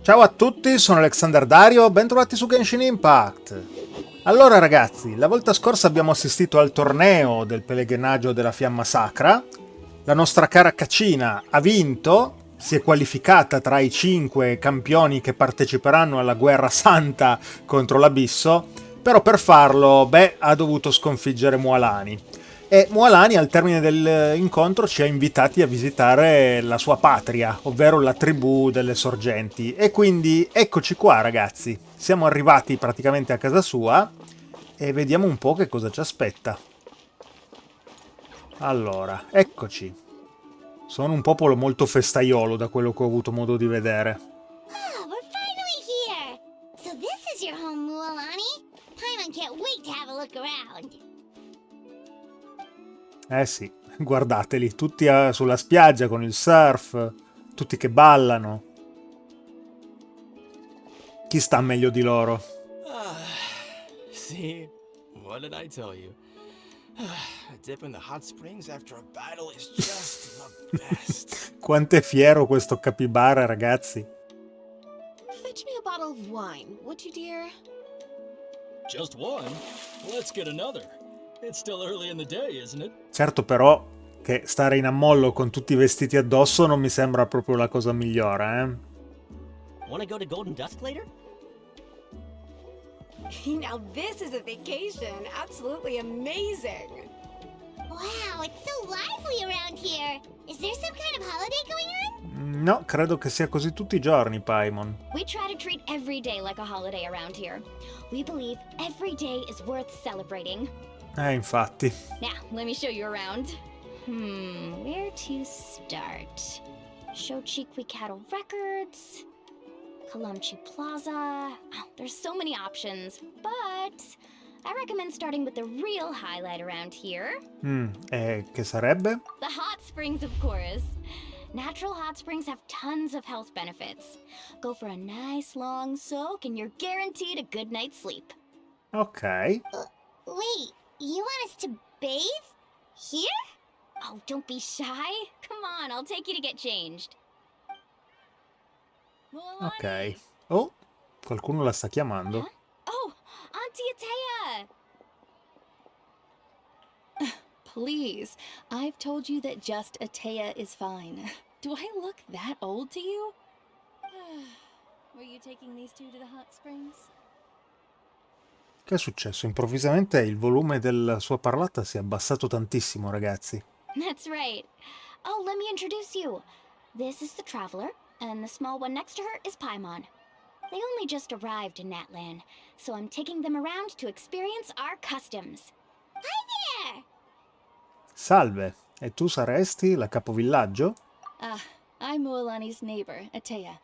Ciao a tutti, sono Alexanderdario, bentrovati su GENSHIN IMPACT. Allora ragazzi, la volta scorsa abbiamo assistito al torneo del pellegrinaggio della fiamma sacra. La nostra cara Cacina ha vinto, si è qualificata tra i 5 campioni che parteciperanno alla guerra santa contro l'Abisso, però per farlo, ha dovuto sconfiggere Mualani. E Mualani al termine dell'incontro ci ha invitati a visitare la sua patria, ovvero la tribù delle Sorgenti. E quindi eccoci qua ragazzi, siamo arrivati praticamente a casa sua e vediamo un po' che cosa ci aspetta. Allora, eccoci. Sono un popolo molto festaiolo da quello che ho avuto modo di vedere. Oh, we're finally here! So this is your home, Mualani? Paimon can't wait to have a look around. Eh sì, guardateli, tutti sulla spiaggia con il surf, tutti che ballano. Chi sta meglio di loro? See? What did I tell you? A dip in the hot springs after a battle is just the best. Quanto è fiero questo capibara, ragazzi. Fetch me a bottle of wine, would you, dear? Just one? Let's get another. It's still early in the day, isn't it? Certo però che stare in ammollo con tutti i vestiti addosso non mi sembra proprio la cosa migliore, Wanna go to Golden Dusk later? Now this is a vacation. Absolutely amazing. Wow, it's so lively around here. Is there some kind of holiday going on? No, credo che sia così tutti i giorni, Paimon. We try to treat every day like a holiday around here. We believe every day is worth celebrating. Infatti. Now, let me show you around. Where to start? Shochiqui Cattle Records, Kalamchi Plaza. Oh, there's so many options, but I recommend starting with the real highlight around here. E che sarebbe? The hot springs, of course. Natural hot springs have tons of health benefits. Go for a nice long soak and you're guaranteed a good night's sleep. Ok. Wait, you want us to bathe? Here? Oh, don't be shy. Come on, I'll take you to get changed. Ok. Oh, qualcuno la sta chiamando. Huh? Oh, Auntie Atea! Please, I've told you that just Atea is fine. Do I look that old to you? Were you taking these two to the hot springs? Che è successo? Improvvisamente il volume della sua parlata si è abbassato tantissimo, ragazzi. That's right. Oh, let me introduce you. This is the Traveler, and the small one next to her is Paimon. They only just arrived in Natlan, so I'm taking them around to experience our customs. Hi there! Salve, e tu saresti la capovillaggio? I'm Mualani's neighbor, Atea.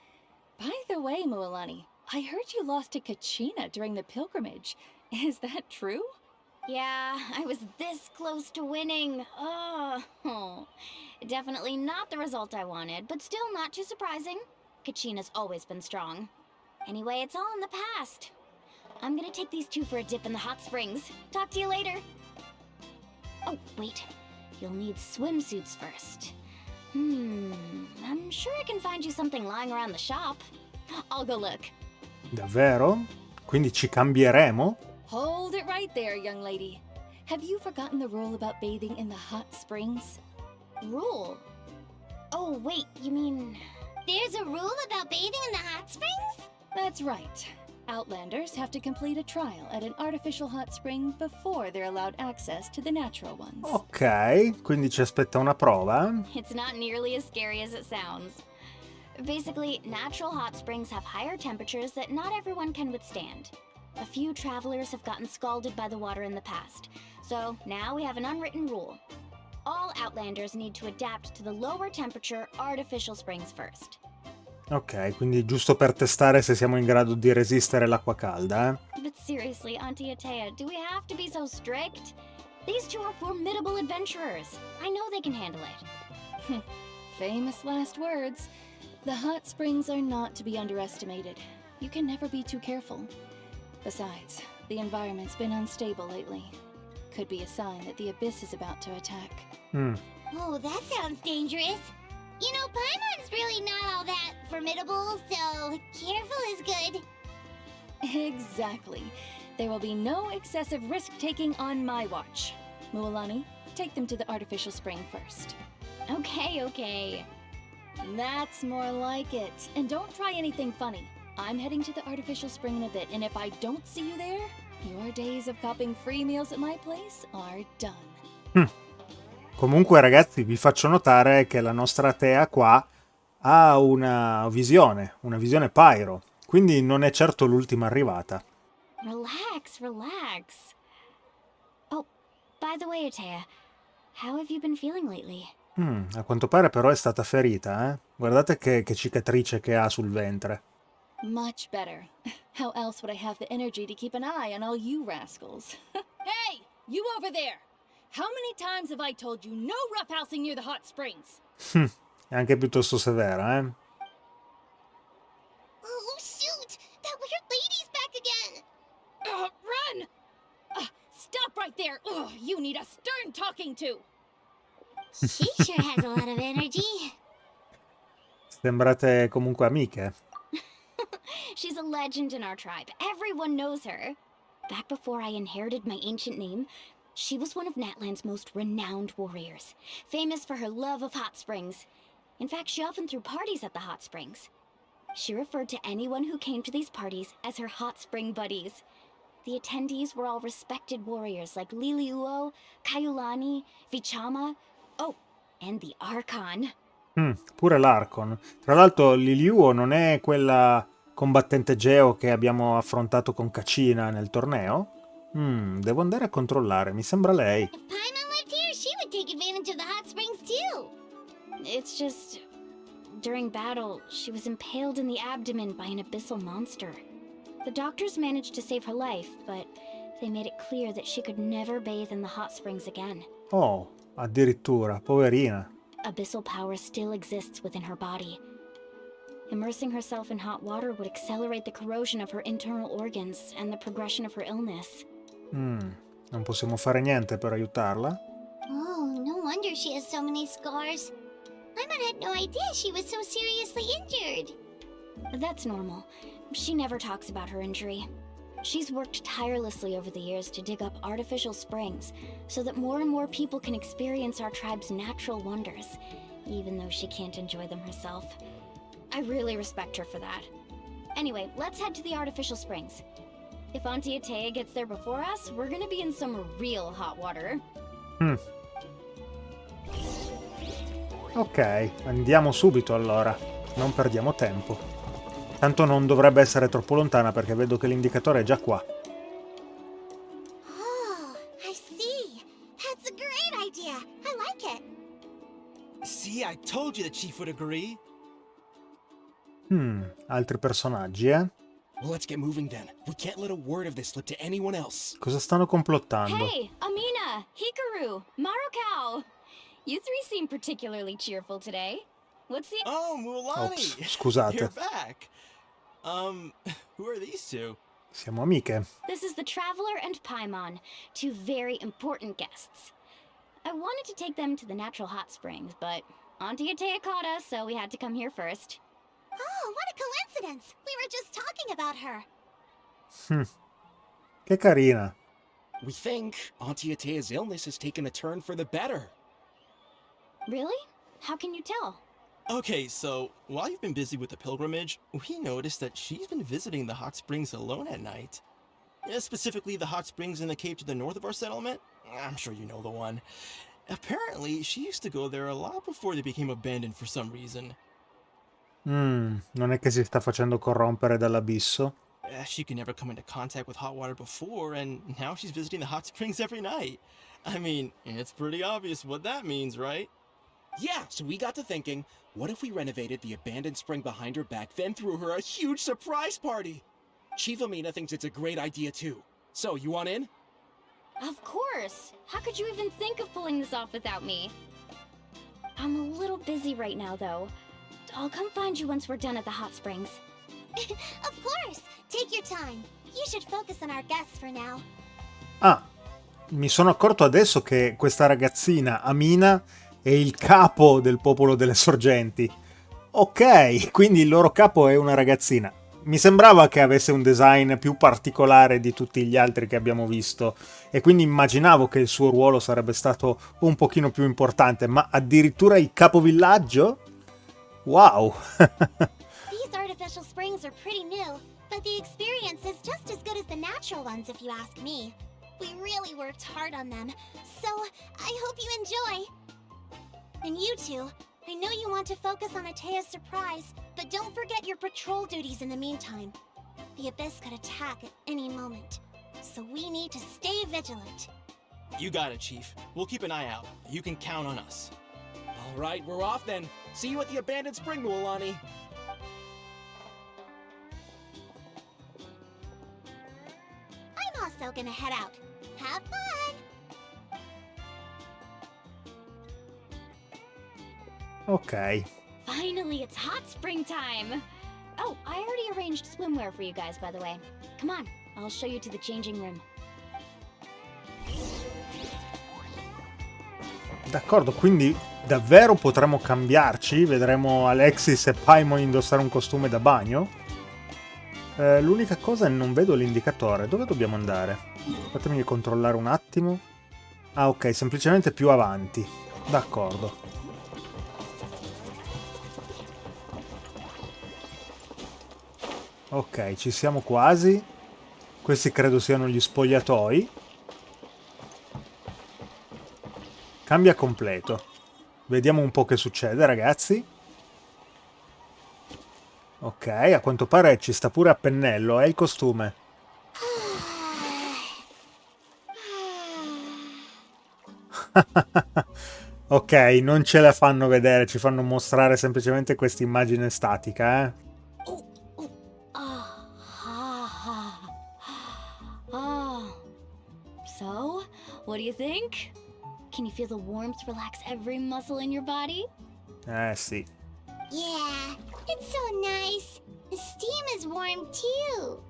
By the way, Mualani, I heard you lost to Cacina during the pilgrimage. Is that true? Yeah, I was this close to winning. Oh, definitely not the result I wanted, but still not too surprising. Kachina's always been strong. Anyway, it's all in the past. I'm gonna take these two for a dip in the hot springs. Talk to you later. Oh, wait. You'll need swimsuits first. I'm sure I can find you something lying around the shop. I'll go look. Davvero? Quindi ci cambieremo? Hold it right there, young lady. Have you forgotten the rule about bathing in the hot springs? Rule? Oh, wait, you mean... There's a rule about bathing in the hot springs? That's right. Outlanders have to complete a trial at an artificial hot spring before they're allowed access to the natural ones. Ok, quindi ci aspetta una prova. It's not nearly as scary as it sounds. Basically, natural hot springs have higher temperatures that not everyone can withstand. A few travelers have gotten scalded by the water in the past, so now we have an unwritten rule. All Outlanders need to adapt to the lower temperature artificial springs first. Ok, quindi giusto per testare se siamo in grado di resistere l'acqua calda, But seriously, Auntie Atea, do we have to be so strict? These two are formidable adventurers. I know they can handle it. Famous last words. The hot springs are not to be underestimated. You can never be too careful. Besides, the environment's been unstable lately. Could be a sign that the Abyss is about to attack. Oh, that sounds dangerous. You know, Paimon's really not all that formidable, so careful is good. Exactly. There will be no excessive risk-taking on my watch. Mualani, take them to the artificial spring first. Okay. That's more like it. And don't try anything funny. I'm heading to the artificial spring in a bit, and if I don't see you there, your days of copping free meals at my place are done. Comunque ragazzi, vi faccio notare che la nostra Atea qua ha una visione pyro, quindi non è certo l'ultima arrivata. Relax. Oh, by the way, Atea, how have you been feeling lately? A quanto pare però è stata ferita, eh? Guardate che cicatrice che ha sul ventre. Much better. How else would I have the energy to keep an eye on all you rascals? Hey, you over there! How many times have I told you no roughhousing near the hot springs? È anche piuttosto severa, eh? Oh, shoot! That weird lady's back again! Run! Stop right there! Ugh, you need a stern talking to! She sure has a lot of energy. Sembrate comunque amiche. She's a legend in our tribe. Everyone knows her. Back before I inherited my ancient name, she was one of Natlan's most renowned warriors, famous for her love of hot springs. In fact, she often threw parties at the hot springs. She referred to anyone who came to these parties as her hot spring buddies. The attendees were all respected warriors like Liliuo, Kaiulani, Vichama, oh, and the Archon. Pure l'Archon. Tra l'altro Liliuo non è quella combattente Geo che abbiamo affrontato con Kachina nel torneo? Devo andare a controllare, mi sembra lei. If Paimon lived here, she would take advantage of the hot springs too. It's just, during battle, she was impaled in the abdomen by an abyssal monster. The doctors managed to save her life, but they made it clear that she could never bathe in the hot springs again. Oh, addirittura, poverina. Abyssal power still exists within her body. Immersing herself in hot water would accelerate the corrosion of her internal organs and the progression of her illness. Non possiamo fare niente per aiutarla? Oh, no wonder she has so many scars. Paimon had no idea she was so seriously injured. That's normal. She never talks about her injury. She's worked tirelessly over the years to dig up artificial springs so that more and more people can experience our tribe's natural wonders, even though she can't enjoy them herself. I really respect her for that. Anyway, let's head to the artificial springs. If Auntie Atea gets there before us, we're gonna be in some real hot water. Ok, andiamo subito allora. Non perdiamo tempo. Tanto non dovrebbe essere troppo lontana perché vedo che l'indicatore è già qua. Oh, I see. That's a great idea. I like it. See, I told you the chief would agree. Altri personaggi, eh? Well, let's get moving then. We can't let a word of this slip to anyone else. Cosa stanno complottando? Hey, Amina, Hikaru, Marukao. You three seem particularly cheerful today. What's the... Oh, Mualani! Ops, scusate. You're back. Who are these two? Siamo amiche. This is the Traveler and Paimon, two very important guests. I wanted to take them to the natural hot springs, but Auntie Atea caught us, so we had to come here first. Oh, what a coincidence! We were just talking about her. Che carina. We think Auntie Atea's illness has taken a turn for the better. Really? How can you tell? Okay, so while you've been busy with the pilgrimage, we noticed that she's been visiting the hot springs alone at night. Specifically the hot springs in the cave to the north of our settlement. I'm sure you know the one. Apparently, she used to go there a lot before they became abandoned for some reason. Non è che si sta facendo corrompere dall'abisso? She could never come into contact with hot water before, and now she's visiting the hot springs every night. I mean, it's pretty obvious what that means, right? Yeah, so we got to thinking, what if we renovated the abandoned spring behind her back, then threw her a huge surprise party? Chief Amina thinks it's a great idea too. So, you want in? Of course! How could you even think of pulling this off without me? I'm a little busy right now, though. I'll come find you once we're done at the hot springs. Of course! Take your time. You should focus on our guests for now. Ah, mi sono accorto adesso che questa ragazzina, Amina, è il capo del popolo delle sorgenti. Ok, quindi il loro capo è una ragazzina. Mi sembrava che avesse un design più particolare di tutti gli altri che abbiamo visto e quindi immaginavo che il suo ruolo sarebbe stato un pochino più importante, ma addirittura il capovillaggio? Wow! These artificial springs are pretty new, but the experience is just as good as the natural ones if you ask me. We really worked hard on them, so I hope you enjoy. And you two, I know you want to focus on Atea's surprise, but don't forget your patrol duties in the meantime. The Abyss could attack at any moment, so we need to stay vigilant. You got it, Chief. We'll keep an eye out. You can count on us. All right, we're off then. See you at the abandoned spring, Mualani. I'm also gonna head out. Have fun! Ok. Finally, it's hot spring time! Oh, I already arranged swimwear for you guys, by the way. Come on, I'll show you to the changing room. D'accordo, quindi davvero potremo cambiarci? Vedremo Alexis e Paimon indossare un costume da bagno? L'unica cosa è che non vedo l'indicatore. Dove dobbiamo andare? Fatemi controllare un attimo. Ah, ok, semplicemente più avanti. D'accordo. Ok, ci siamo quasi. Questi credo siano gli spogliatoi. Cambia completo. Vediamo un po' che succede, ragazzi. Ok, a quanto pare ci sta pure a pennello, è il costume. Ok, non ce la fanno vedere, ci fanno mostrare semplicemente questa immagine statica, eh. So, what do you think? Can you feel the warmth relax every muscle in your body? Sì. Yeah, it's so nice. The steam is warm too.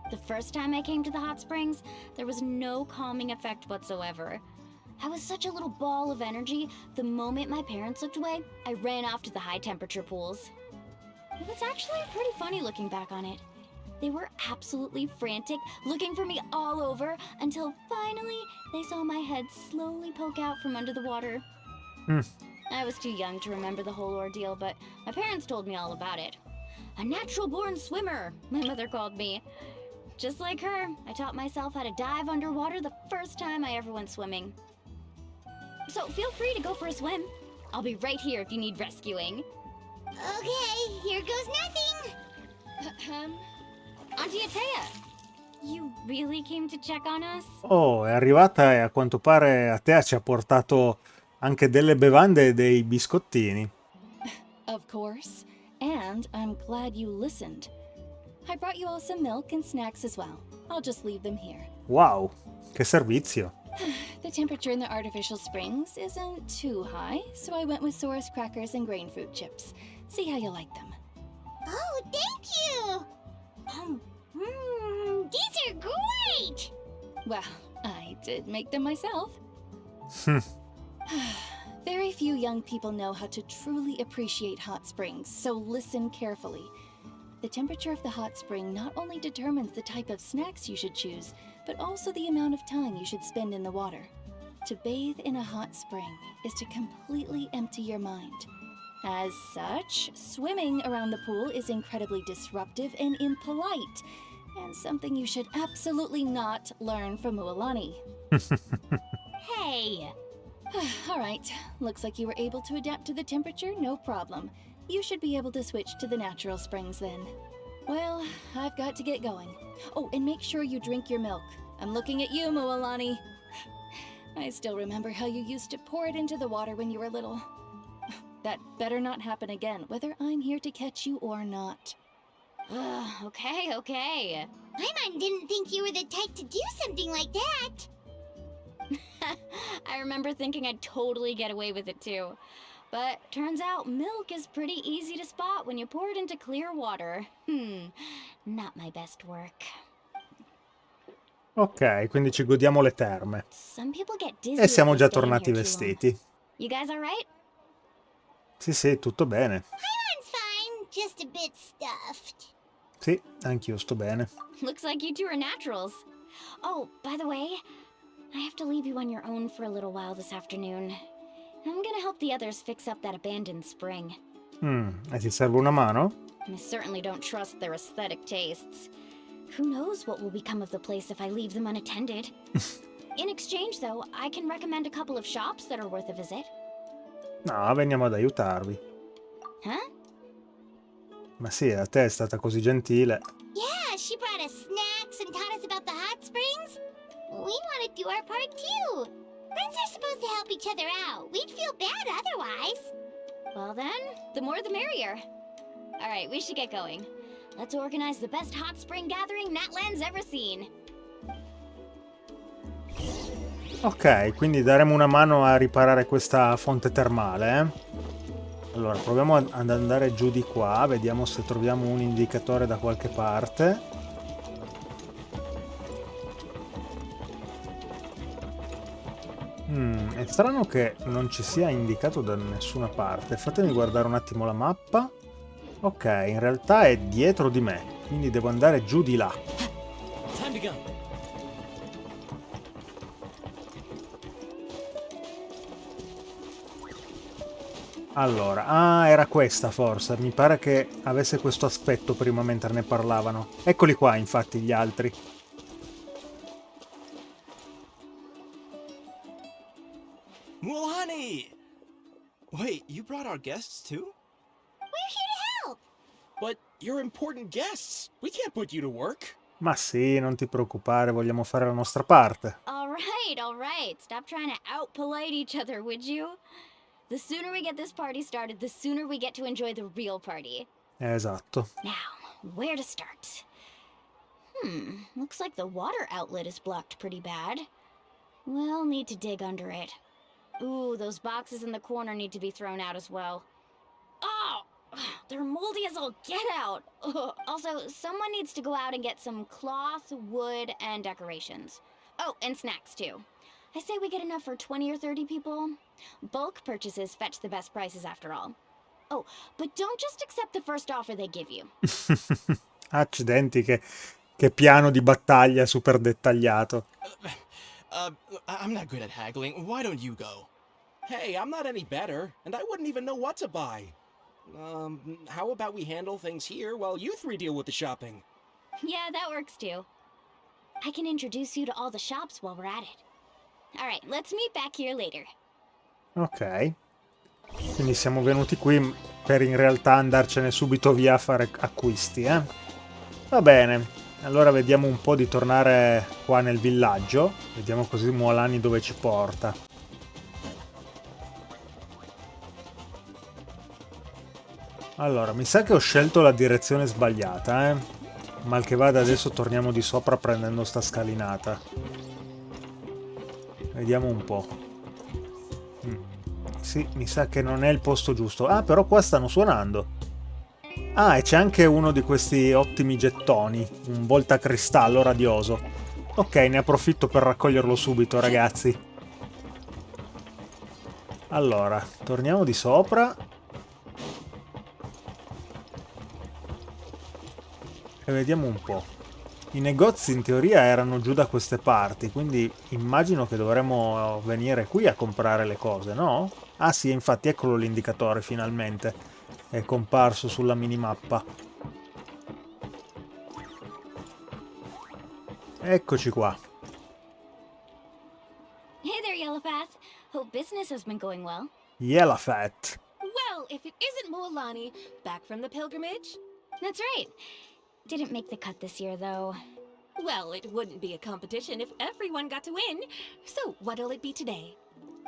The first time I came to the hot springs, there was no calming effect whatsoever. I was such a little ball of energy, the moment my parents looked away, I ran off to the high temperature pools. It was actually pretty funny looking back on it. They were absolutely frantic, looking for me all over, until finally they saw my head slowly poke out from under the water. I was too young to remember the whole ordeal, but my parents told me all about it. A natural-born swimmer, my mother called me. Just like her, I taught myself how to dive underwater the first time I ever went swimming. So feel free to go for a swim. I'll be right here if you need rescuing. Okay, here goes nothing. Auntie Atea, you really came to check on us? Oh, è arrivata e a quanto pare Atea ci ha portato anche delle bevande e dei biscottini. Of course. And I'm glad you listened. I brought you all some milk and snacks as well. I'll just leave them here. Wow, che servizio. The temperature in the artificial springs isn't too high, so I went with Source crackers and grain fruit chips. See how you like them. Oh, thank you! These are great! Well, I did make them myself. Very few young people know how to truly appreciate hot springs, so listen carefully. The temperature of the hot spring not only determines the type of snacks you should choose, but also the amount of time you should spend in the water. To bathe in a hot spring is to completely empty your mind. As such, swimming around the pool is incredibly disruptive and impolite, and something you should absolutely not learn from Mualani. Hey! All right, looks like you were able to adapt to the temperature, no problem. You should be able to switch to the natural springs then. Well, I've got to get going. Oh, and make sure you drink your milk. I'm looking at you, Mualani. I still remember how you used to pour it into the water when you were little. That better not happen again, whether I'm here to catch you or not. Okay. Paimon didn't think you were the type to do something like that. I remember thinking I'd totally get away with it too. But turns out milk is pretty easy to spot when you pour it into clear water. Not my best work. Ok, quindi ci godiamo le terme. Some people get dizzy E siamo if già they stay in tornati here too long. vestiti. You guys alright? Sì, tutto bene. Pylon's fine, just a bit stuffed. Sì, anch'io sto bene. Looks like you two are naturals. Oh, by the way, I have to leave you on your own for a little while this afternoon. I'm gonna help the others fix up that abandoned spring. E ti serve una mano? I certainly don't trust their aesthetic tastes. Who knows what will become of the place if I leave them unattended? In exchange, though, I can recommend a couple of shops that are worth a visit. No, veniamo ad aiutarvi. Huh? Ma sì, a te è stata così gentile. Yeah, she brought us snacks and taught us about the hot springs. We want to do our part too. Friends are supposed to help each other out. We'd feel bad otherwise. Well then, the more the merrier. Alright, we should get going. Let's organize the best hot spring gathering Natlan's ever seen. Ok, quindi daremo una mano a riparare questa fonte termale, Allora, proviamo ad andare giù di qua, vediamo se troviamo un indicatore da qualche parte. È strano che non ci sia indicato da nessuna parte. Fatemi guardare un attimo la mappa. Ok, in realtà è dietro di me, quindi devo andare giù di là. Time to go. Allora, era questa forse. Mi pare che avesse questo aspetto prima mentre ne parlavano. Eccoli qua, infatti, gli altri. Mualani! Wait, you brought our guests too? We're here to help. But you're important guests. We can't put you to work. Ma sì, non ti preoccupare, vogliamo fare la nostra parte. Alright. Stop trying to out-polite each other, would you? The sooner we get this party started, the sooner we get to enjoy the real party. Esatto. Now, where to start? Looks like the water outlet is blocked pretty bad. We'll need to dig under it. Ooh, those boxes in the corner need to be thrown out as well. Oh! They're moldy as all get out! Ugh. Also, someone needs to go out and get some cloth, wood, and decorations. Oh, and snacks too. I say we get enough for 20 or 30 people. Bulk purchases fetch the best prices after all. Oh, but don't just accept the first offer they give you. Accidenti, che piano di battaglia super dettagliato. I'm not good at haggling. Why don't you go? Hey, I'm not any better, and I wouldn't even know what to buy. How about we handle things here while you three deal with the shopping? Yeah, that works too. I can introduce you to all the shops while we're at it. Alright, let's meet back here later. Ok. Quindi siamo venuti qui per in realtà andarcene subito via a fare acquisti, eh? Va bene. Allora vediamo un po' di tornare qua nel villaggio. Vediamo così Mualani dove ci porta. Allora, mi sa che ho scelto la direzione sbagliata, eh? Mal che vada, adesso torniamo di sopra prendendo sta scalinata. Vediamo un po'. Sì, mi sa che non è il posto giusto. Ah, però qua stanno suonando. Ah, e c'è anche uno di questi ottimi gettoni, un voltacristallo radioso. Ok, ne approfitto per raccoglierlo subito, ragazzi. Allora, torniamo di sopra. E vediamo un po'. I negozi in teoria erano giù da queste parti, quindi immagino che dovremmo venire qui a comprare le cose, no? Ah sì, infatti eccolo l'indicatore finalmente. È comparso sulla minimappa. Eccoci qua. Hey there, Yellowpath. Hope business has been going well. Yellowfat. Well, if it isn't Mualani, back from the pilgrimage? That's right. Didn't make the cut this year, though. Well, it wouldn't be a competition if everyone got to win. So, what'll it be today?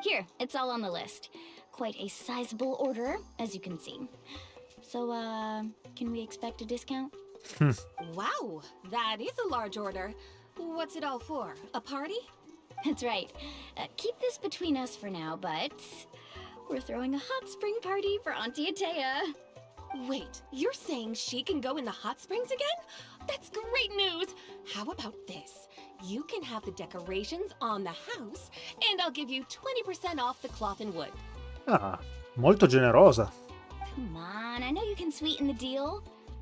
Here, it's all on the list. Quite a sizable order, as you can see. So, can we expect a discount? Wow, that is a large order. What's it all for? A party? That's right. Keep this between us for now, but we're throwing a hot spring party for Auntie Atea. Wait, you're saying she can go in the hot springs again? That's great news! How about this? You can have the decorations on the house, and I'll give you 20% off the cloth and wood. Ah, molto generosa. Come on, I know you can sweeten the deal.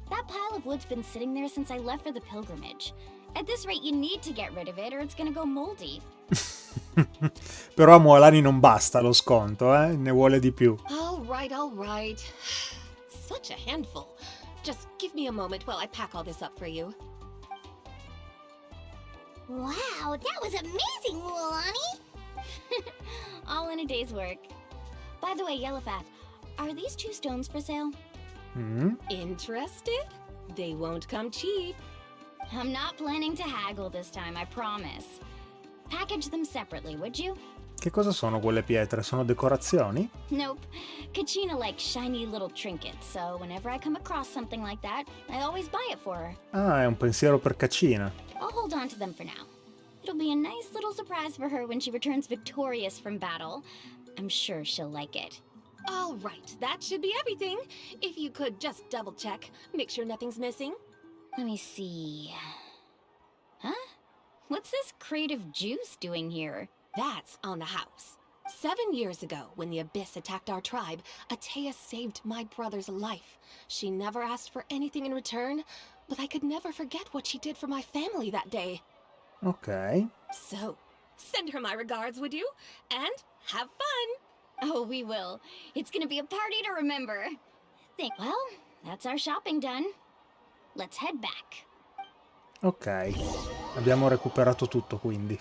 That pile of wood's been sitting there since I left for the pilgrimage. At this rate, you need to get rid of it or it's gonna go moldy. Però a Mualani non basta lo sconto, ne vuole di più. All right, all right. Such a handful. Just give me a moment while I pack all this up for you. Wow, that was amazing, Mualani! All in a day's work. By the way, Yellowfath, are these 2 stones for sale? Interested? They won't come cheap. I'm not planning to haggle this time, I promise. Package them separately, would you? Che cosa sono quelle pietre? Sono decorazioni? Nope. Kachina likes shiny little trinkets, so whenever I come across something like that, I always buy it for her. Ah, è un pensiero per Kachina. I'll hold on to them for now. It'll be a nice little surprise for her when she returns victorious from battle. I'm sure she'll like it. All right, that should be everything. If you could just double check, make sure nothing's missing. Let me see. Huh? What's this crate of juice doing here? That's on the house. 7 years ago, when the Abyss attacked our tribe, Atea saved my brother's life. She never asked for anything in return, but I could never forget what she did for my family that day. Ok. So, send her my regards, would you? And have fun! Oh, we will. It's gonna be a party to remember. Well, that's our shopping done. Let's head back. Ok. Abbiamo recuperato tutto, quindi.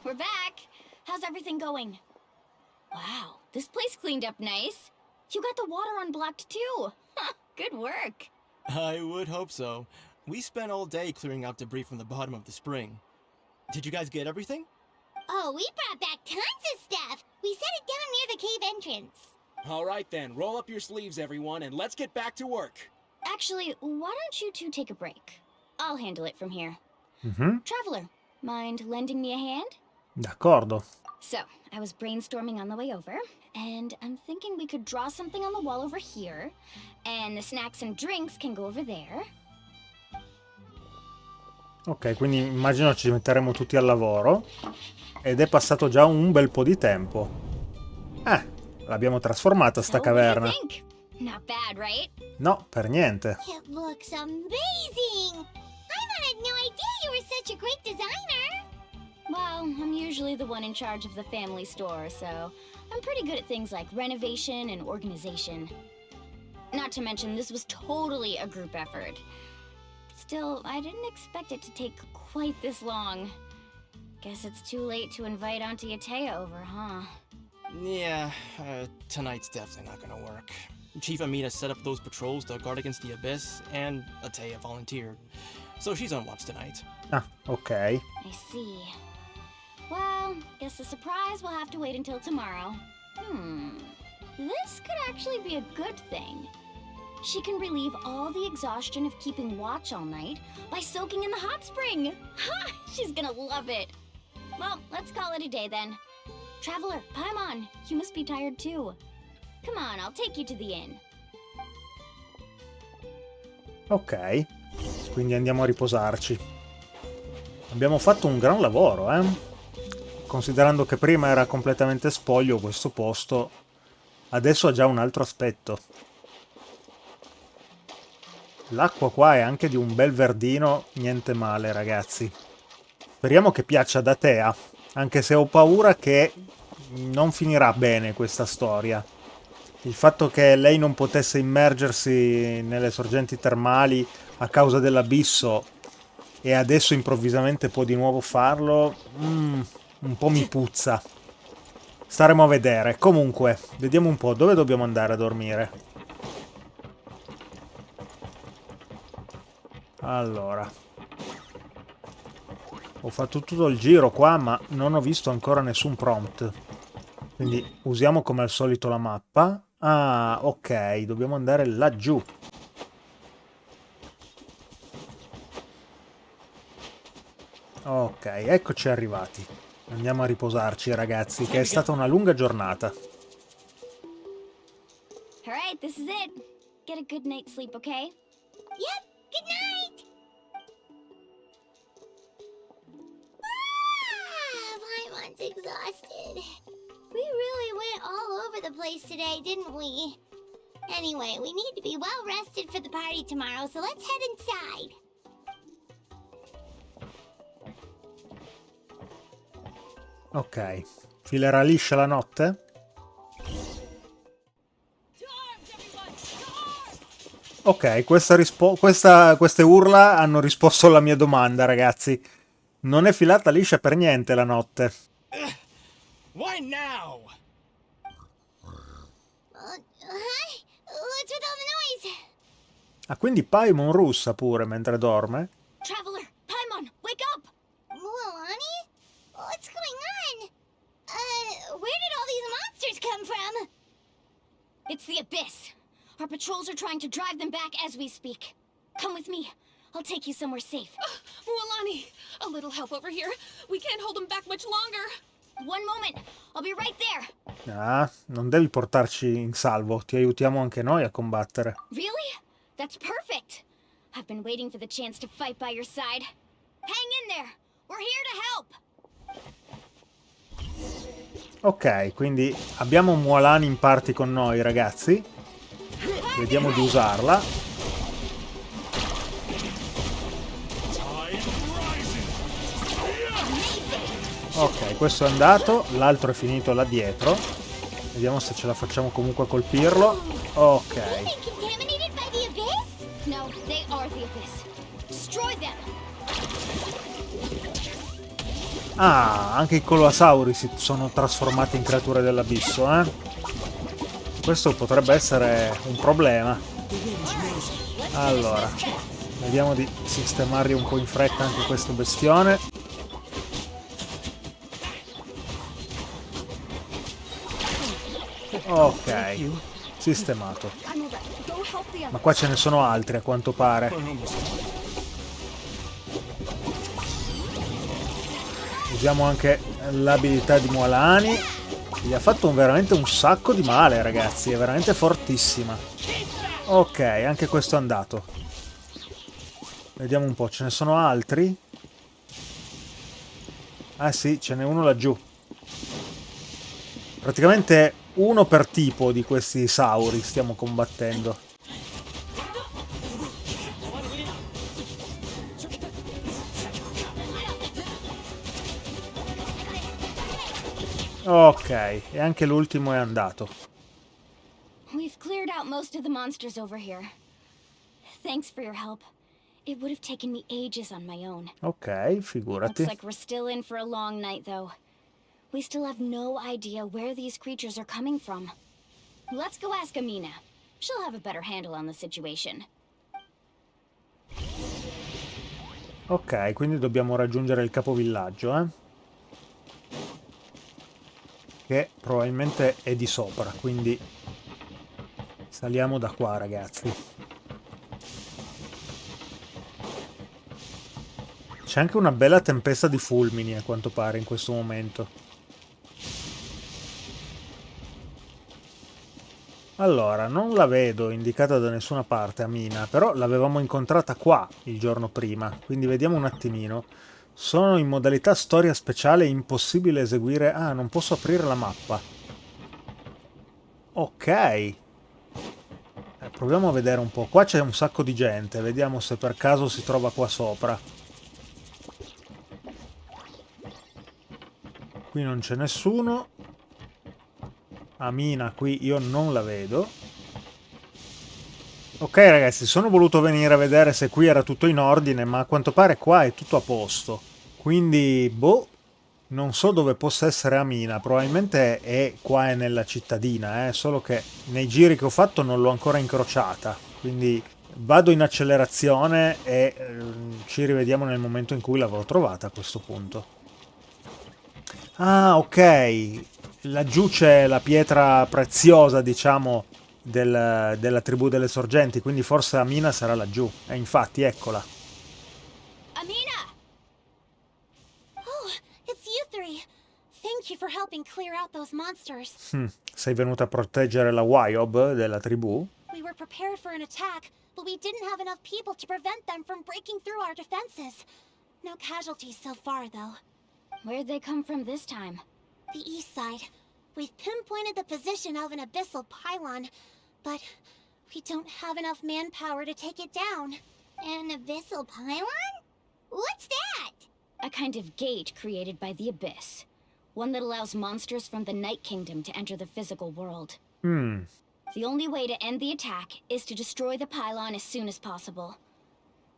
We're back. How's everything going? Wow, this place cleaned up nice. You got the water unblocked too. Good work. I would hope so. We spent all day clearing out debris from the bottom of the spring. Did you guys get everything? Oh, we brought back tons of stuff! We set it down near the cave entrance. All right then, roll up your sleeves, everyone, and let's get back to work. Actually, why don't you 2 take a break? I'll handle it from here. Traveler, mind lending me a hand? D'accordo. So, I was brainstorming on the way over, and I'm thinking we could draw something on the wall over here, and the snacks and drinks can go over there. Ok, quindi immagino ci metteremo tutti al lavoro. Ed è passato già un bel po' di tempo. L'abbiamo trasformata sta caverna. Not bad, right? No, per niente. It looks amazing! I had no idea you were such a great designer! Well, I'm usually the one in charge of the family store, so I'm pretty good at things like renovation and organization. Not to mention, this was totally a group effort. Still, I didn't expect it to take quite this long. Guess it's too late to invite Auntie Atea over, huh? Yeah, tonight's definitely not gonna work. Chief Amina set up those patrols to guard against the Abyss, and Atea volunteered. So she's on watch tonight. Ah, ok. I see. Well, guess the surprise will have to wait until tomorrow. This could actually be a good thing. She can relieve all the exhaustion of keeping watch all night by soaking in the hot spring. Ha! She's gonna love it. Well, let's call it a day then. Traveler, Paimon, you must be tired too. Come on, I'll take you to the inn. Ok, quindi andiamo a riposarci. Abbiamo fatto un gran lavoro, Considerando che prima era completamente spoglio questo posto, adesso ha già un altro aspetto. L'acqua qua è anche di un bel verdino, niente male ragazzi. Speriamo che piaccia ad Atea, anche se ho paura che non finirà bene questa storia. Il fatto che lei non potesse immergersi nelle sorgenti termali a causa dell'abisso e adesso improvvisamente può di nuovo farlo, un po' mi puzza. Staremo a vedere. Comunque, vediamo un po' dove dobbiamo andare a dormire. Allora, ho fatto tutto il giro qua, ma non ho visto ancora nessun prompt. Quindi usiamo come al solito la mappa. Ah, ok, dobbiamo andare laggiù. Ok, eccoci arrivati. Andiamo a riposarci, ragazzi, che è stata una lunga giornata. Alright, this is it. Get a good night's sleep, okay? Yep, good night! Paimon's exhausted. We really went all over the place today, didn't we? Anyway, we need to be well rested for the party tomorrow, so let's head inside. Ok, filerà liscia la notte? Ok, queste urla hanno risposto alla mia domanda, ragazzi. Non è filata liscia per niente la notte. Why now? Hi? What's with all the noise? Ah, quindi Paimon russa pure mentre dorme? Traveler, Paimon, wake up! Mualani? What's going on? Where did all these monsters come from? It's the Abyss. Our patrols are trying to drive them back as we speak. Come with me. I'll take you somewhere safe. Mualani, a little help over here. We can't hold them back much longer. One moment. I'll be right there. Ah, non devi portarci in salvo. Ti aiutiamo anche noi a combattere. Really? That's perfect. I've been waiting for the chance to fight by your side. Hang in there. We're here to help. Ok, quindi abbiamo Mualani in party con noi, ragazzi. Vediamo di usarla. Ok, questo è andato. L'altro è finito là dietro. Vediamo se ce la facciamo comunque a colpirlo. Ok. Contaminated by the abyss? No, they are the Abyss. Destroy them. Ah, anche i coloassauri si sono trasformati in creature dell'abisso, eh? Questo potrebbe essere un problema. Allora, vediamo di sistemarli un po' in fretta anche questo bestione. Ok, sistemato. Ma qua ce ne sono altri a quanto pare. Usiamo anche l'abilità di Mualani. Gli ha fatto veramente un sacco di male, ragazzi. È veramente fortissima. Ok, anche questo è andato. Vediamo un po', ce ne sono altri? Ah sì, ce n'è uno laggiù. Praticamente uno per tipo di questi sauri stiamo combattendo. Ok, e anche l'ultimo è andato. We've cleared out most of the monsters over here. Thanks for your help. It would have taken me ages on my own. Ok, figurati. Looks like we're still in for a long night, though. We still have no idea where these creatures are coming from. Let's go ask Amina. She'll have a better handle on the situation. Ok, quindi dobbiamo raggiungere il capovillaggio, eh? Che probabilmente è di sopra, quindi saliamo da qua, ragazzi. C'è anche una bella tempesta di fulmini a quanto pare in questo momento. Allora, non la vedo indicata da nessuna parte Amina, però l'avevamo incontrata qua il giorno prima, quindi vediamo un attimino. Sono in modalità storia speciale, impossibile eseguire... Ah, non posso aprire la mappa. Ok. Proviamo a vedere un po'. Qua c'è un sacco di gente, vediamo se per caso si trova qua sopra. Qui non c'è nessuno. Amina qui io non la vedo. Ok ragazzi, sono voluto venire a vedere se qui era tutto in ordine, ma a quanto pare qua è tutto a posto. Quindi, boh, non so dove possa essere Amina, probabilmente è qua è nella cittadina, solo che nei giri che ho fatto non l'ho ancora incrociata. Quindi vado in accelerazione e ci rivediamo nel momento in cui l'avrò trovata a questo punto. Ah, ok, laggiù c'è la pietra preziosa, diciamo, della tribù delle sorgenti, quindi forse Amina sarà laggiù. E infatti, eccola. Amina! Oh, it's you three. Thank you for helping clear out those monsters. Sei venuta a proteggere la Wyob della tribù? We were prepared for an attack, but we didn't have enough people to prevent them from breaking through our defenses. No casualties so far, though. Where'd they come from this time? The east side. We've pinpointed the position of an abyssal pylon, but we don't have enough manpower to take it down. An abyssal pylon? What's that? A kind of gate created by the Abyss. One that allows monsters from the Night Kingdom to enter the physical world. The only way to end the attack is to destroy the pylon as soon as possible.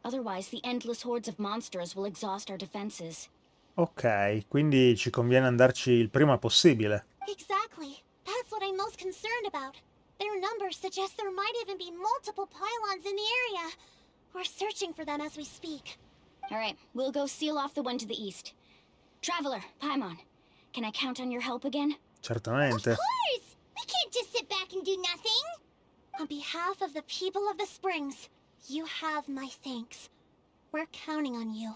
Otherwise, the endless hordes of monsters will exhaust our defenses. Ok, quindi ci conviene andarci il prima possibile. Exactly. That's what I'm most concerned about. Their numbers suggest there might even be multiple pylons in the area. We're searching for them as we speak. Alright, we'll go seal off the one to the east. Traveler, Paimon, can I count on your help again? Certamente. Of course! We can't just sit back and do nothing! On behalf of the people of the Springs, you have my thanks. We're counting on you.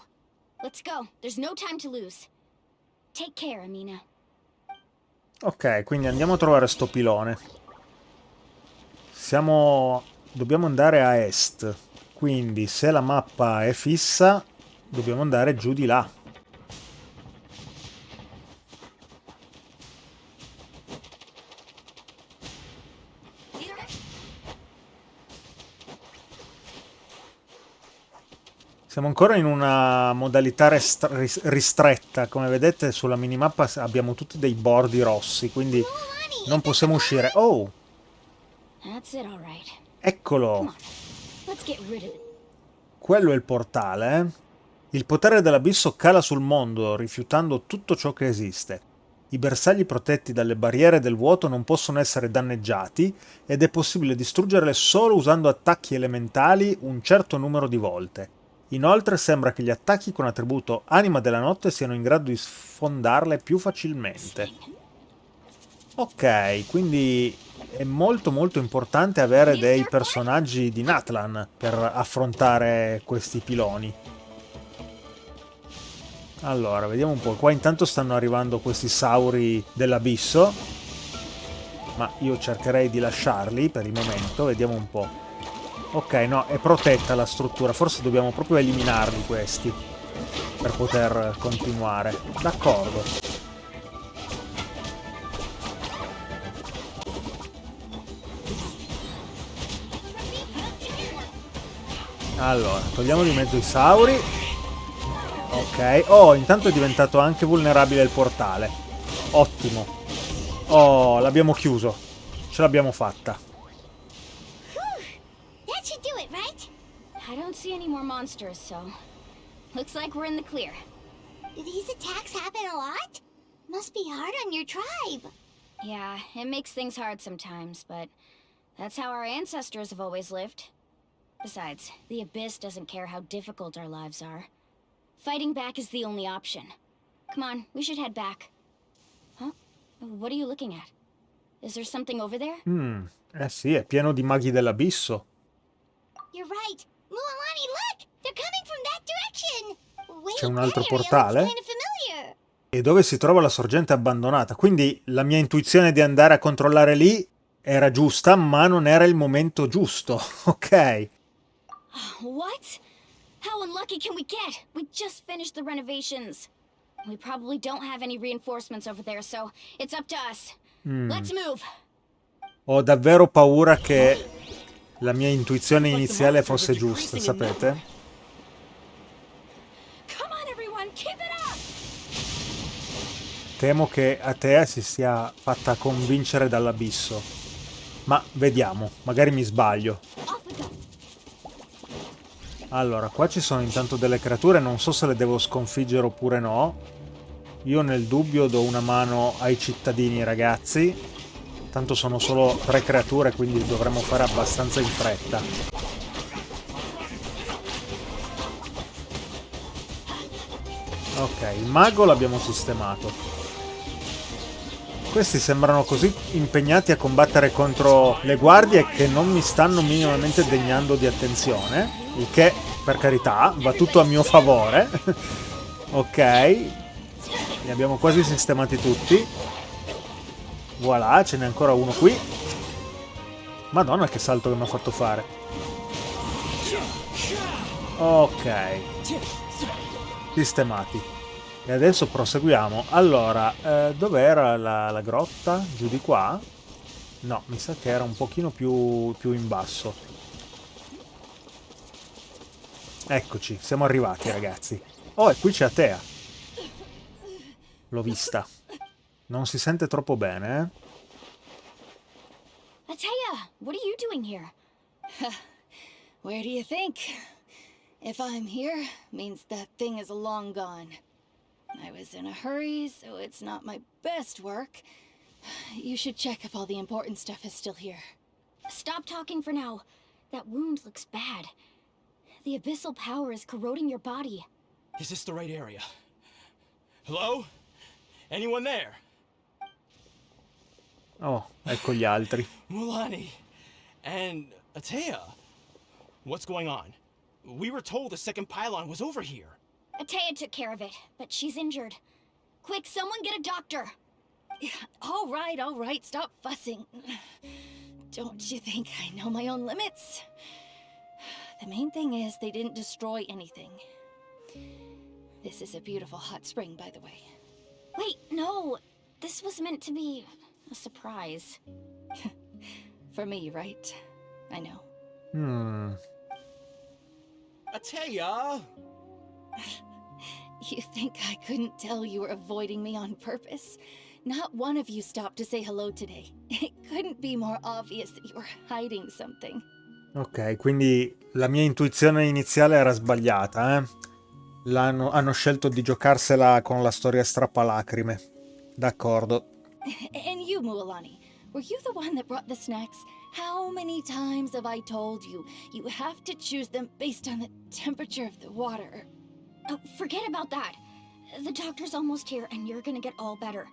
Let's go. There's no time to lose. Take care, Amina. Ok, quindi andiamo a trovare sto pilone. Dobbiamo andare a est. Quindi se la mappa è fissa, dobbiamo andare giù di là. Siamo ancora in una modalità ristretta. Come vedete sulla minimappa abbiamo tutti dei bordi rossi, quindi non possiamo uscire. Oh! Eccolo! Quello è il portale, eh? Il potere dell'abisso cala sul mondo, rifiutando tutto ciò che esiste. I bersagli protetti dalle barriere del vuoto non possono essere danneggiati ed è possibile distruggerle solo usando attacchi elementali un certo numero di volte. Inoltre sembra che gli attacchi con attributo Anima della Notte siano in grado di sfondarle più facilmente. Ok, quindi è molto molto importante avere dei personaggi di Natlan per affrontare questi piloni. Allora, vediamo un po'. Qua intanto stanno arrivando questi sauri dell'abisso, ma io cercherei di lasciarli per il momento, vediamo un po'. Ok, no, è protetta la struttura, forse dobbiamo proprio eliminarli questi per poter continuare. D'accordo. Allora, togliamo di mezzo i sauri. Ok, oh, intanto è diventato anche vulnerabile il portale. Ottimo. Oh, l'abbiamo chiuso. Ce l'abbiamo fatta. That should do it, right? I don't see any more monsters, so looks like we're in the clear. Do these attacks happen a lot? Must be hard on your tribe. Yeah, it makes things hard sometimes, but that's how our ancestors have always lived. Besides, the Abyss doesn't care how difficult our lives are. Fighting back is the only option. Come on, we should head back. Huh? What are you looking at? Is there something over there? Eh sì, è pieno di maghi dell'abisso. You're right. Mualani, look! They're coming from that direction! Wait, C'è un altro that area portale? looks kind of familiar. E dove si trova la sorgente abbandonata. Quindi la mia intuizione di andare a controllare lì era giusta, ma non era il momento giusto. Ok. What? How unlucky can we get? We just finished the renovations. We probably don't have any reinforcements over there, so it's up to us. Let's move. Ho davvero paura che la mia intuizione iniziale fosse giusta, sapete? Come on, everyone, keep it up! Temo che Atea si sia fatta convincere dall'abisso. Ma vediamo, magari mi sbaglio. Allora, qua ci sono intanto delle creature, non so se le devo sconfiggere oppure no. Io nel dubbio do una mano ai cittadini, ragazzi. Tanto sono solo 3 creature, quindi dovremmo fare abbastanza in fretta. Ok, il mago l'abbiamo sistemato. Questi sembrano così impegnati a combattere contro le guardie che non mi stanno minimamente degnando di attenzione. Il che, per carità, va tutto a mio favore. Ok, li abbiamo quasi sistemati tutti. Voilà, ce n'è ancora uno qui. Madonna, che salto che mi ha fatto fare. Ok, sistemati. E adesso proseguiamo. Allora, dov'era la grotta? Giù di qua? No, mi sa che era un pochino più in basso. Eccoci, siamo arrivati ragazzi. Oh, e qui c'è Atea. L'ho vista. Non si sente troppo bene, eh? Atea, what are you doing here? Where do you think? If I'm here, means that thing is long gone. I was in a hurry, so it's not my best work. You should check if all the important stuff is still here. Stop talking for now. That wound looks bad. The abyssal power is corroding your body. Is this the right area? Hello? Anyone there? Oh, ecco gli altri. Mualani and Atea. What's going on? We were told the second pylon was over here. Atea took care of it, but she's injured. Quick, someone get a doctor. All right, stop fussing. Don't you think I know my own limits? The main thing is they didn't destroy anything. This is a beautiful hot spring, by the way. Wait, no. This was meant to be a surprise. For me, right? I know. Atea! You think I couldn't tell you were avoiding me on purpose? Not one of you stopped to say hello today. It couldn't be more obvious that you were hiding something. Ok, quindi la mia intuizione iniziale era sbagliata, eh? Hanno scelto di giocarsela con la storia strappalacrime. D'accordo. And you, Mualani, were you the one that brought the snacks? How many times have I told you? You have to choose them based on the temperature of the water. Oh, forget about that. The doctor's almost here, and you're gonna get all better.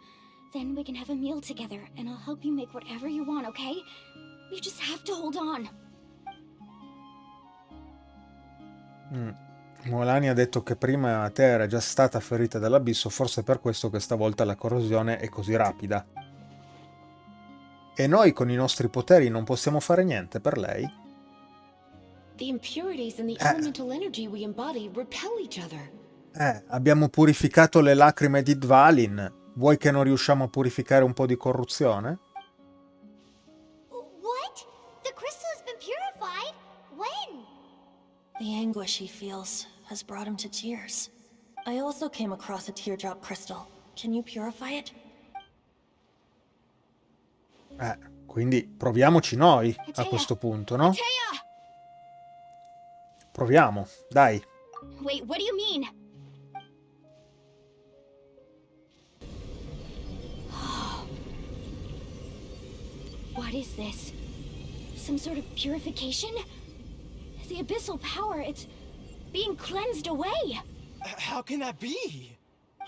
Then we can have a meal together, and I'll help you make whatever you want, okay? You just have to hold on. Mualani ha detto che prima Atea era già stata ferita dall'abisso, forse per questo che stavolta la corrosione è così rapida. E noi con i nostri poteri non possiamo fare niente per lei? The impurities and the elemental energy we embody repel each other. Abbiamo purificato le lacrime di Dvalin. Vuoi che non riusciamo a purificare un po' di corruzione? What? The crystal has been purified? When? The anguish he feels has brought him to tears. I also came across a teardrop crystal. Can you purify it? Quindi proviamoci noi a questo punto, no? Atea! Proviamo, dai. Wait, what do you mean? What is this? Some sort of purification? The abyssal power, it's being cleansed away! How can that be?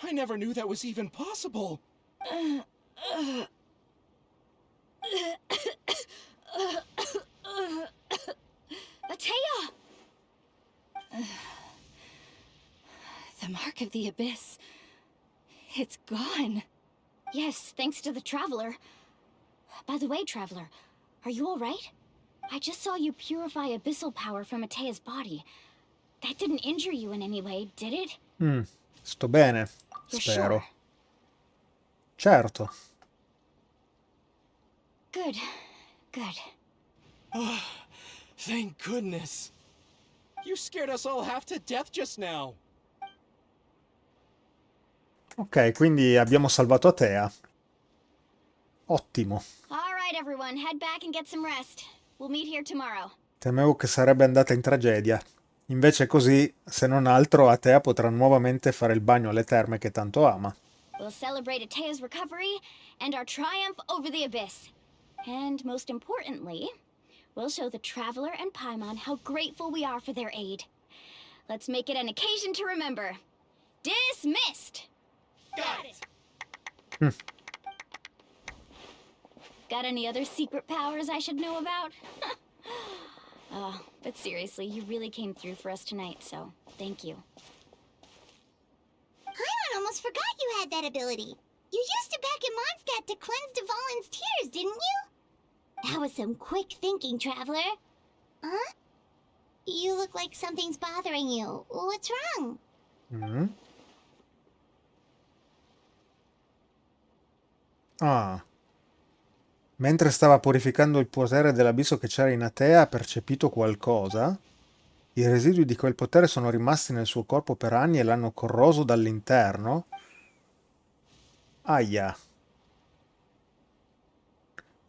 I never knew that was even possible. Atea! The mark of the abyss. It's gone. Yes, thanks to the Traveler. By the way, Traveler, are you alright? I just saw you purify abyssal power from Atea's body. That didn't injure you in any way, did it? Sto bene, You're spero. sure? Certo. Good. Good. Oh, thank goodness. You scared us all half to death just now. Ok, quindi abbiamo salvato Atea. Ottimo. Alright, everyone, head back and get some rest. We'll meet here tomorrow. Temevo che sarebbe andata in tragedia. Invece così, se non altro, Atea potrà nuovamente fare il bagno alle terme che tanto ama. We'll celebrate Atea's recovery and our triumph over the Abyss. And most importantly, we'll show the Traveler and Paimon how grateful we are for their aid. Let's make it an occasion to remember. Dismissed! Got it! Got any other secret powers I should know about? But seriously, you really came through for us tonight, so thank you. Paimon almost forgot you had that ability. You used it back in Mondstadt to cleanse Dvalin's tears, didn't you? That was some quick thinking, Traveler. Huh? You look like something's bothering you. What's wrong? Ah. Mentre stava purificando il potere dell'abisso che c'era in Atea, ha percepito qualcosa. I residui di quel potere sono rimasti nel suo corpo per anni e l'hanno corroso dall'interno. Aia.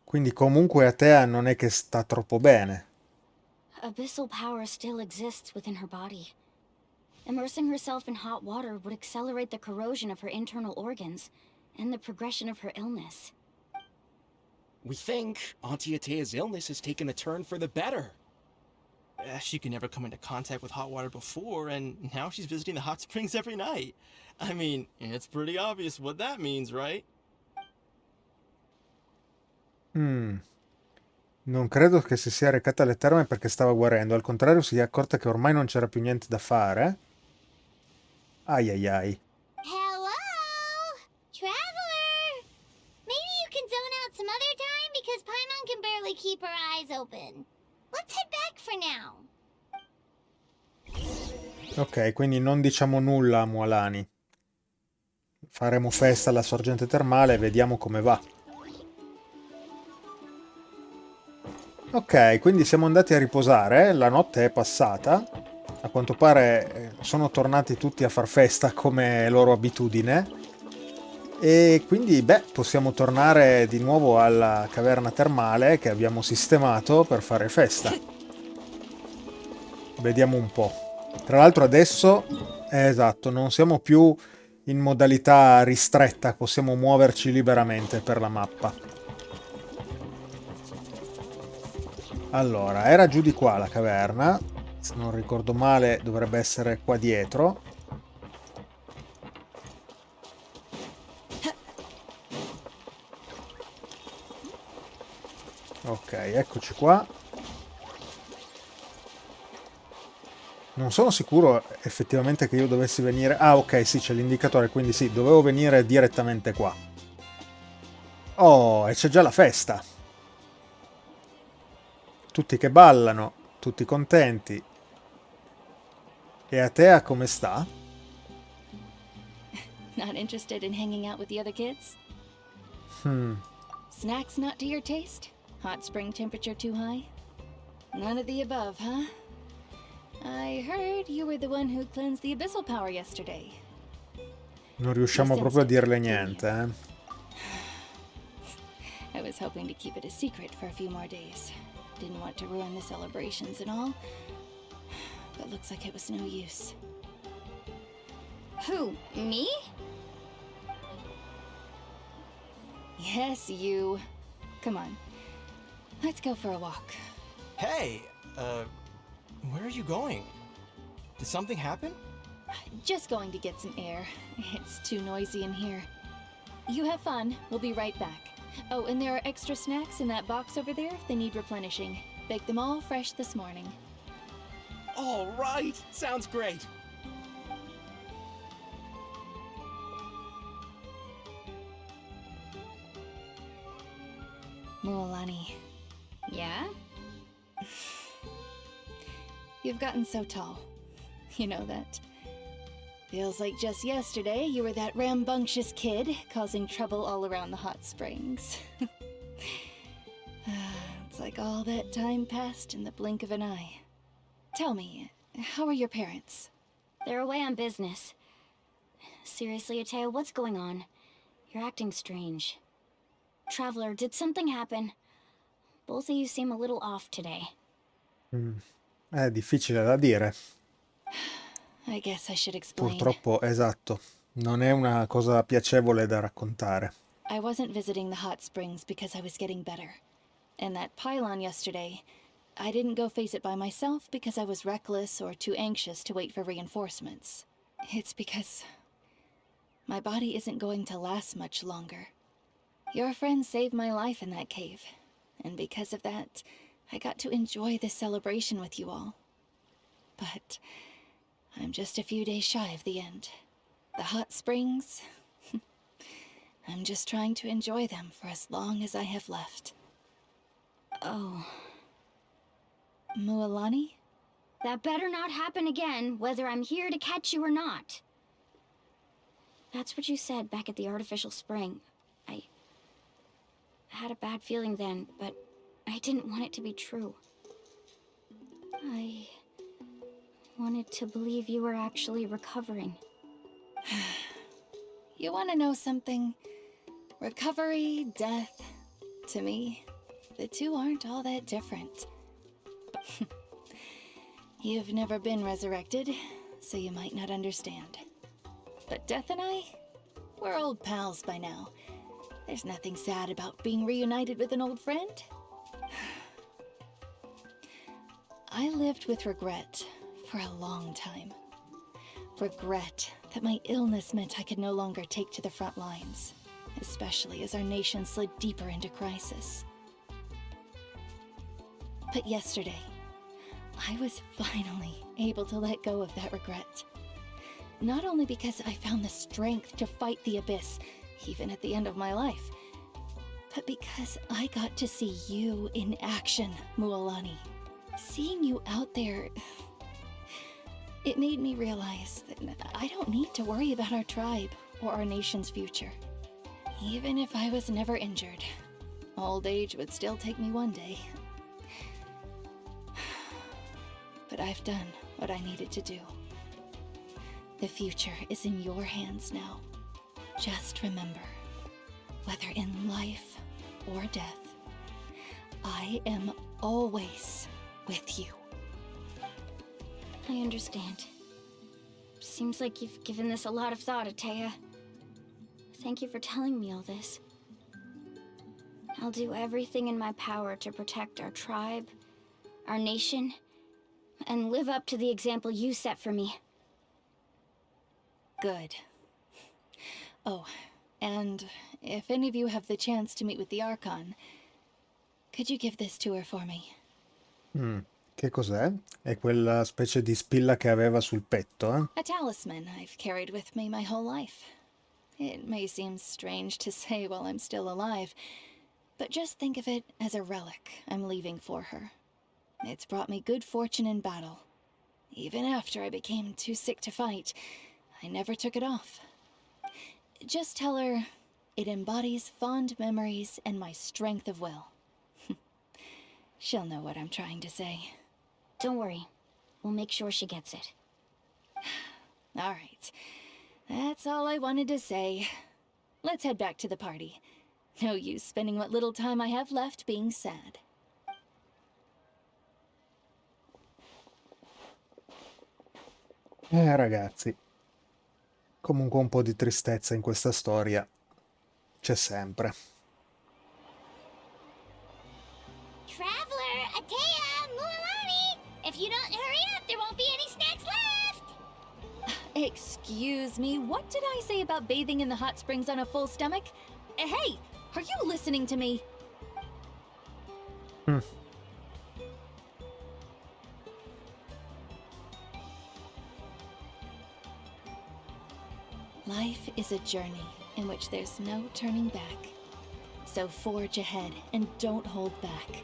Quindi comunque Atea non è che sta troppo bene. Abyssal power still exists within her body. Immersing herself in hot water would accelerate the corrosion of her internal organs and the progression of her illness. We think Auntie Atea's illness has taken a turn for the better. She could never come into contact with hot water before, and now she's visiting the hot springs every night. I mean, it's pretty obvious what that means, right? Non credo che si sia recata alle terme perché stava guarendo, al contrario si è accorta che ormai non c'era più niente da fare. Ai ai ai. Hello? Traveler! Maybe you can zone out some other time because Paimon can barely keep her eyes open. Let's head back for now. Ok, quindi non diciamo nulla a Mualani. Faremo festa alla sorgente termale e vediamo come va. Ok, quindi siamo andati a riposare, la notte è passata. A quanto pare sono tornati tutti a far festa come loro abitudine. E quindi, beh, possiamo tornare di nuovo alla caverna termale che abbiamo sistemato per fare festa. Vediamo un po'. Tra l'altro adesso, esatto, non siamo più in modalità ristretta, possiamo muoverci liberamente per la mappa. Allora, era giù di qua la caverna, se non ricordo male dovrebbe essere qua dietro. Ok, eccoci qua. Non sono sicuro effettivamente che io dovessi venire... Ah, ok, sì, c'è l'indicatore, quindi sì, dovevo venire direttamente qua. Oh, e c'è già la festa. Tutti che ballano, tutti contenti. E Atea come sta? Not interested in hanging out with the other kids? Snacks not to your taste? Hot spring temperature too high? None of the above, huh? I heard you were the one who cleansed the abyssal power yesterday. Non riusciamo proprio a dirle niente, eh? I was hoping to keep it a secret for a few more days. Didn't want to ruin the celebrations and all. But looks like it was no use. Who, me? Yes, you. Come on. Let's go for a walk. Hey, where are you going? Did something happen? Just going to get some air. It's too noisy in here. You have fun. We'll be right back. Oh, and there are extra snacks in that box over there if they need replenishing. Baked them all fresh this morning. All right, sounds great. Mualani, Yeah? you've gotten so tall. You know that. Feels like just yesterday you were that rambunctious kid causing trouble all around the hot springs. It's like all that time passed in the blink of an eye. Tell me, how are your parents? They're away on business. Seriously, Atea, what's going on? You're acting strange. Traveler, did something happen? Both of you seem a little off today. È difficile da dire. I guess I should explain. Purtroppo, esatto. Non è una cosa piacevole da raccontare. I wasn't visiting the hot springs because I was getting better. And that pylon yesterday, I didn't go face it by myself because I was reckless or too anxious to wait for reinforcements. It's because my body isn't going to last much longer. Your friend saved my life in that cave, and because of that, I got to enjoy this celebration with you all. But I'm just a few days shy of the end. The hot springs, I'm just trying to enjoy them for as long as I have left. Oh. Mualani? That better not happen again, whether I'm here to catch you or not. That's what you said back at the artificial spring. had a bad feeling then, but I didn't want it to be true. I wanted to believe you were actually recovering. You want to know something? Recovery, death, to me, the two aren't all that different. You've never been resurrected, so you might not understand. But Death and I, we're old pals by now. There's nothing sad about being reunited with an old friend. I lived with regret for a long time. Regret that my illness meant I could no longer take to the front lines, especially as our nation slid deeper into crisis. But yesterday, I was finally able to let go of that regret. Not only because I found the strength to fight the Abyss, even at the end of my life, but because I got to see you in action, Mualani. Seeing you out there, it made me realize that I don't need to worry about our tribe or our nation's future. Even if I was never injured, old age would still take me one day. But I've done what I needed to do. The future is in your hands now. Just remember, whether in life or death, I am always with you. I understand. Seems like you've given this a lot of thought, Atea. Thank you for telling me all this. I'll do everything in my power to protect our tribe, our nation, and live up to the example you set for me. Good. Oh, and if any of you have the chance to meet with the archon, could you give this to her for me? Che cos'è? È quella specie di spilla che aveva sul petto, eh? A talisman I've carried with me my whole life. It may seem strange to say while I'm still alive, but just think of it as a relic I'm leaving for her. It's brought me good fortune in battle. Even after I became too sick to fight, I never took it off. Just tell her it embodies fond memories and my strength of will. She'll know what I'm trying to say. Don't worry. We'll make sure she gets it. All right. That's all I wanted to say. Let's head back to the party. No use spending what little time I have left being sad. Ragazzi, comunque un po' di tristezza in questa storia c'è sempre. Traveler, Atea, Mualani! If you don't hurry up, there won't be any snacks left! Excuse me, what did I say about bathing in the hot springs on a full stomach? Hey, are you listening to me? Life is a journey in which there's no turning back. So forge ahead and don't hold back.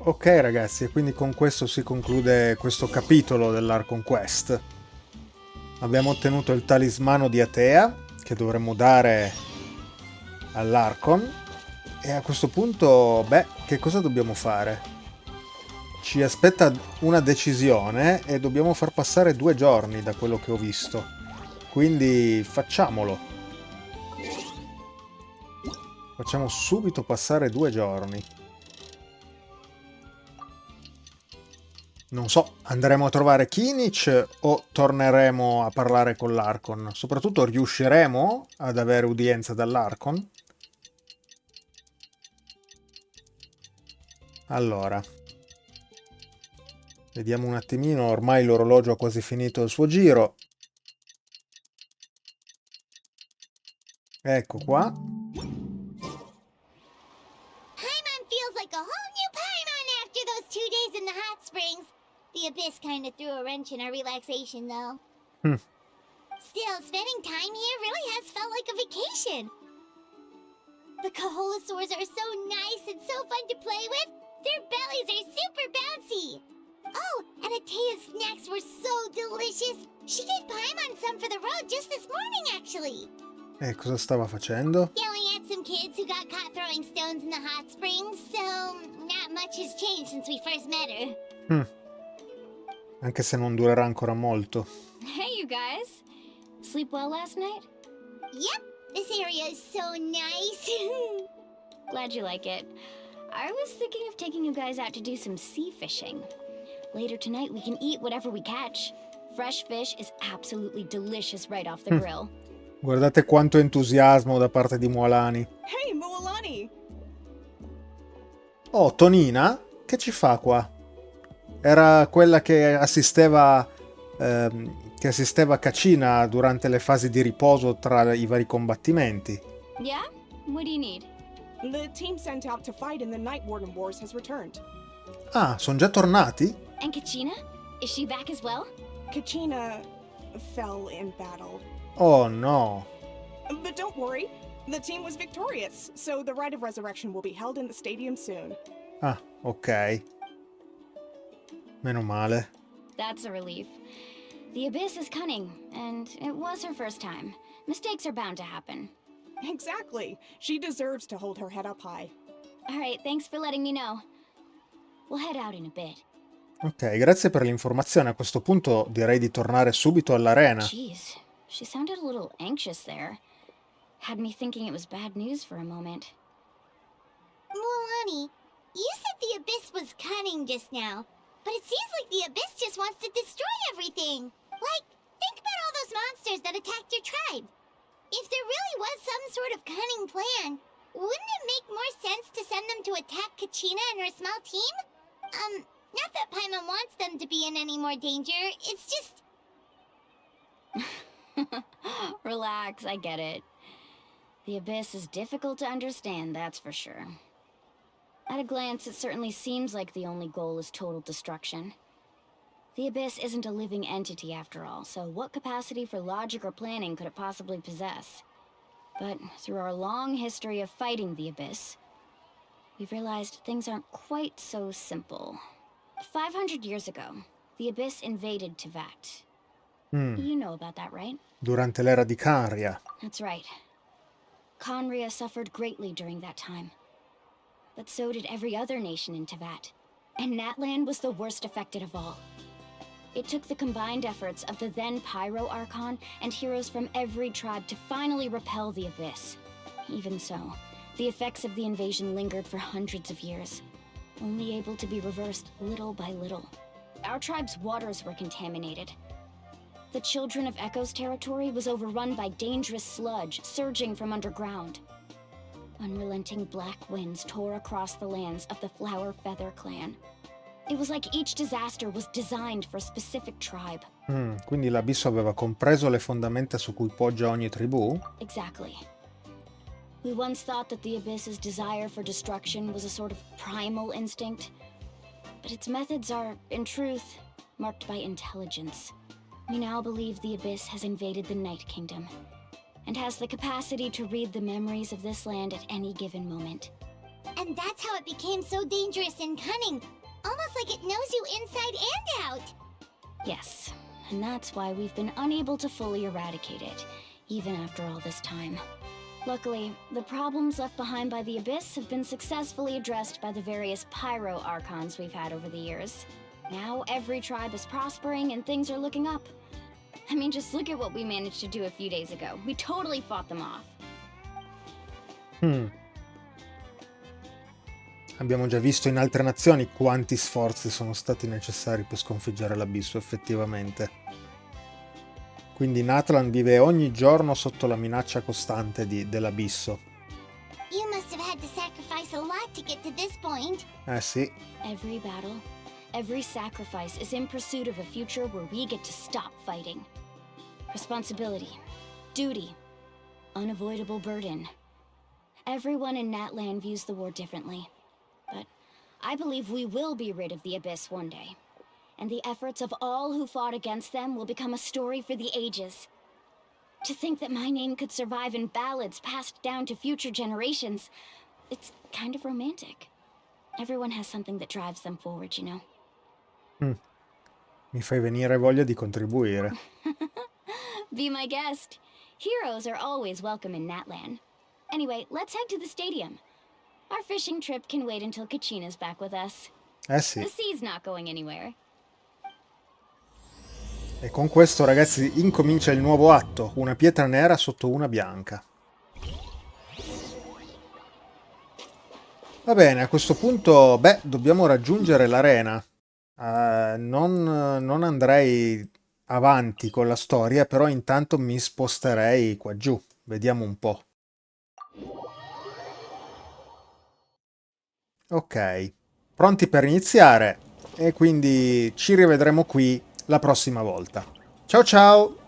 Ok ragazzi, e quindi con questo si conclude questo capitolo dell'Archon Quest. Abbiamo ottenuto il talismano di Atea, che dovremmo dare all'Archon, e a questo punto, che cosa dobbiamo fare? Ci aspetta una decisione e dobbiamo far passare 2 giorni da quello che ho visto. Quindi facciamolo. Facciamo subito passare 2 giorni. Non so, andremo a trovare Kinich o torneremo a parlare con l'Archon? Soprattutto riusciremo ad avere udienza dall'Archon? Allora, vediamo un attimino, ormai l'orologio ha quasi finito il suo giro. Ecco qua. Paimon feels like a whole new Paimon after those 2 days in the hot springs. The Abyss kind of threw a wrench in our relaxation, though. Still, spending time here really has felt like a vacation. The Kaholosaurs are so nice and so fun to play with. Their bellies are super bouncy. Oh, and Atea's snacks were so delicious. She gave Paimon some for the road just this morning, actually. E cosa stava facendo? Yelling at some kids who got caught throwing stones in the hot springs, so not much has changed since we first met her. Anche se non durerà ancora molto. Hey, you guys. Sleep well last night? Yep, this area is so nice. Glad you like it. I was thinking of taking you guys out to do some sea fishing. Later tonight, we can eat whatever we catch. Fresh fish is absolutely delicious right off the grill. Guardate quanto entusiasmo da parte di Mualani. Hey, Mualani! Oh, Tonina? Che ci fa qua? Era quella che assisteva Kachina durante le fasi di riposo tra i vari combattimenti. Yeah? What do you need? The team sent out to fight in the Night Warden Wars has returned. Ah, sono già tornati? And Kachina? Is she back as well? Kachina fell in battle. Oh no. But don't worry, the team was victorious, so the rite of resurrection will be held in the stadium soon. Ah, ok. Meno male. That's a relief. The Abyss is cunning, and it was her first time. Mistakes are bound to happen. Exactly. She deserves to hold her head up high. Alright, thanks for letting me know. We'll head out in a bit. Ok, grazie per l'informazione. A questo punto direi di tornare subito all'arena. Jeez, she sounded a little anxious there. Had me thinking it was bad news for a moment. Mualani, you said the Abyss was cunning just now, but it seems like the Abyss just wants to destroy everything. Like, think about all those monsters that attacked your tribe. If there really was some sort of cunning plan, wouldn't it make more sense to send them to attack Kachina and her small team? Not that Paimon wants them to be in any more danger, it's just... Relax, I get it. The Abyss is difficult to understand, that's for sure. At a glance, it certainly seems like the only goal is total destruction. The Abyss isn't a living entity after all, so what capacity for logic or planning could it possibly possess? But through our long history of fighting the Abyss, we've realized things aren't quite so simple. 500 years ago, the Abyss invaded Teyvat. You know about that, right? Durante l'era di Khaenri'ah. That's right. Khaenri'ah suffered greatly during that time. But so did every other nation in Teyvat. And Natlan was the worst affected of all. It took the combined efforts of the then Pyro Archon and heroes from every tribe to finally repel the Abyss. Even so, the effects of the invasion lingered for hundreds of years, only able to be reversed little by little. Our tribe's waters were contaminated. The Children of Echo's territory was overrun by dangerous sludge surging from underground. Unrelenting black winds tore across the lands of the Flower Feather clan. It was like each disaster was designed for a specific tribe. Quindi l'Abisso aveva compreso le fondamenta su cui poggia ogni tribù? Exactly. We once thought that the Abyss's desire for destruction was a sort of primal instinct, but its methods are, in truth, marked by intelligence. We now believe the Abyss has invaded the Night Kingdom, and has the capacity to read the memories of this land at any given moment. And that's how it became so dangerous and cunning. Almost like it knows you inside and out. Yes, and that's why we've been unable to fully eradicate it, even after all this time. Luckily, the problems left behind by the Abyss have been successfully addressed by the various Pyro Archons we've had over the years. Now every tribe is prospering and things are looking up. I mean, just look at what we managed to do a few days ago. We totally fought them off. Abbiamo già visto in altre nazioni quanti sforzi sono stati necessari per sconfiggere l'Abisso, effettivamente. Quindi Natlan vive ogni giorno sotto la minaccia costante dell'Abisso. You must have had to sacrifice a lot to get to this point. Sì. Every battle, every sacrifice is in pursuit of a future where we get to stop fighting. Responsibility, duty, unavoidable burden. Everyone in Natlan views the war differently. But I believe we will be rid of the Abyss one day. And the efforts of all who fought against them will become a story for the ages. To think that my name could survive in ballads passed down to future generations, it's kind of romantic. Everyone has something that drives them forward, you know? Mi fai venire voglia di contribuire. Be my guest. Heroes are always welcome in Natlan. Anyway, let's head to the stadium. Our fishing trip can wait until Kachina's back with us. Eh sì. The sea's not going anywhere. E con questo, ragazzi, incomincia il nuovo atto. Una pietra nera sotto una bianca. Va bene, a questo punto, beh, dobbiamo raggiungere l'arena. Non andrei avanti con la storia, però intanto mi sposterei qua giù. Vediamo un po'. Ok, pronti per iniziare e quindi ci rivedremo qui la prossima volta. Ciao ciao!